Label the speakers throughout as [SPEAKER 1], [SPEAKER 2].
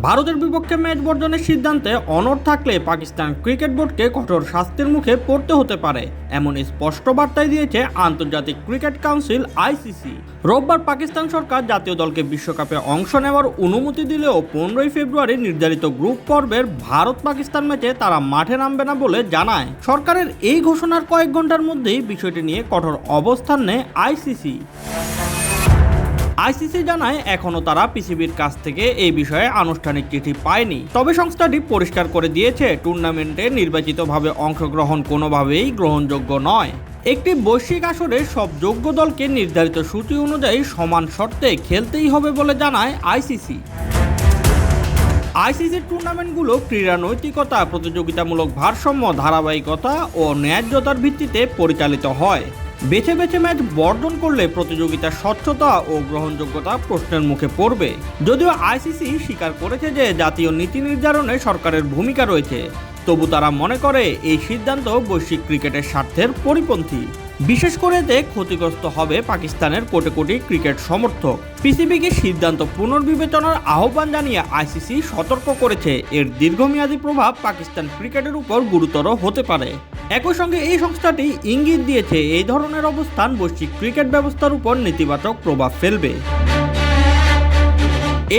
[SPEAKER 1] ভারতের বিপক্ষে ম্যাচ বর্জনের সিদ্ধান্তে অনড় থাকলে পাকিস্তান ক্রিকেট বোর্ডকে কঠোর শাস্তির মুখে পড়তে হতে পারে, এমন স্পষ্ট বার্তাই দিয়েছে আন্তর্জাতিক ক্রিকেট কাউন্সিল আইসিসি। রোববার পাকিস্তান সরকার জাতীয় দলকে বিশ্বকাপে অংশ নেওয়ার অনুমতি দিলেও 15 ফেব্রুয়ারি নির্ধারিত গ্রুপ পর্বের ভারত পাকিস্তান ম্যাচে তারা মাঠে নামবে না বলে জানায়। সরকারের এই ঘোষণার কয়েক ঘন্টার মধ্যেই বিষয়টি নিয়ে কঠোর অবস্থান নেয় আইসিসি। আইসিসি জানায় এখনও তারা পিসিবির কাছ থেকে এই বিষয়ে আনুষ্ঠানিক চিঠি পায়নি, তবে সংস্থাটি পরিষ্কার করে দিয়েছে টুর্নামেন্টে নির্বাচিতভাবে অংশগ্রহণ কোনোভাবেই গ্রহণযোগ্য নয়। একটি বৈশ্বিক আসরে সব যোগ্য দলকে নির্ধারিত সূচি অনুযায়ী সমান শর্তে খেলতেই হবে বলে জানায় আইসিসি। আইসিসির টুর্নামেন্টগুলো ক্রীড়া নৈতিকতা, প্রতিযোগিতামূলক ভারসাম্য, ধারাবাহিকতা ও ন্যায্যতার ভিত্তিতে পরিচালিত হয়। বেছে বেছে ম্যাচ বর্জন করলে প্রতিযোগিতার স্বচ্ছতা ও গ্রহণযোগ্যতা প্রশ্নের মুখে পড়বে। যদিও আইসিসি স্বীকার করেছে যে জাতীয় নীতি নির্ধারণে সরকারের ভূমিকা রয়েছে, তবু তারা মনে করে এই সিদ্ধান্ত বৈশ্বিক ক্রিকেটের স্বার্থের পরিপন্থী। বিশেষ করে এতে ক্ষতিগ্রস্ত হবে পাকিস্তানের কোটি কোটি ক্রিকেট সমর্থক। পিসিবিকে সিদ্ধান্ত পুনর্বিবেচনার আহ্বান জানিয়ে আইসিসি সতর্ক করেছে এর দীর্ঘমেয়াদী প্রভাব পাকিস্তান ক্রিকেটের উপর গুরুতর হতে পারে। একই সঙ্গে এই সংস্থাটি ইঙ্গিত দিয়েছে এই ধরনের অবস্থান বৈশ্বিক ক্রিকেট ব্যবস্থার উপর নেতিবাচক প্রভাব ফেলবে।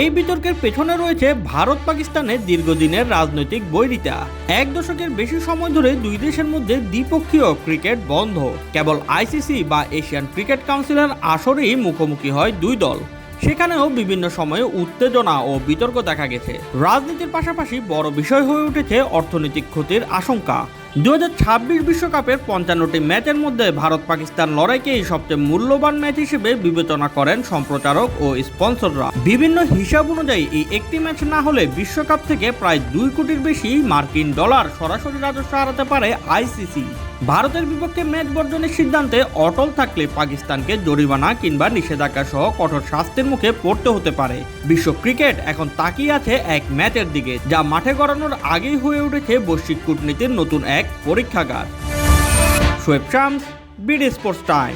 [SPEAKER 1] এই বিতর্কের পেছনে রয়েছে ভারত পাকিস্তানের দীর্ঘদিনের রাজনৈতিক বৈরিতা। এক দশকের বেশি সময় ধরে দুই দেশের মধ্যে দ্বিপক্ষীয় ক্রিকেট বন্ধ। কেবল আইসিসি বা এশিয়ান ক্রিকেট কাউন্সিলের আসরেই মুখোমুখি হয় দুই দল। সেখানেও বিভিন্ন সময়ে উত্তেজনা ও বিতর্ক দেখা গেছে। রাজনীতির পাশাপাশি বড় বিষয় হয়ে উঠেছে অর্থনৈতিক ক্ষতির আশঙ্কা। 2026 বিশ্বকাপের 55টি ম্যাচের মধ্যে ভারত পাকিস্তান লড়াইকেই সবচেয়ে মূল্যবান ম্যাচ হিসেবে বিবেচনা করেন সম্প্রচারক ও স্পন্সররা। বিভিন্ন হিসাব অনুযায়ী এই একটি ম্যাচ না হলে বিশ্বকাপ থেকে প্রায় 2 কোটির বেশি মার্কিন ডলার সরাসরি রাজস্ব হারাতে পারে আইসিসি। ভারতের বিপক্ষে ম্যাচ বর্জনের সিদ্ধান্তে অটল থাকলে পাকিস্তানকে জরিমানা কিংবা নিষেধাজ্ঞা সহ কঠোর শাস্তির মুখে পড়তে হতে পারে। বিশ্ব ক্রিকেট এখন তাকিয়ে আছে এক ম্যাচের দিকে, যা মাঠে গড়ানোর আগেই হয়ে উঠেছে বৈশ্বিক কূটনীতির নতুন এক পরীক্ষাগার। Shoaib Shams, BD sports time.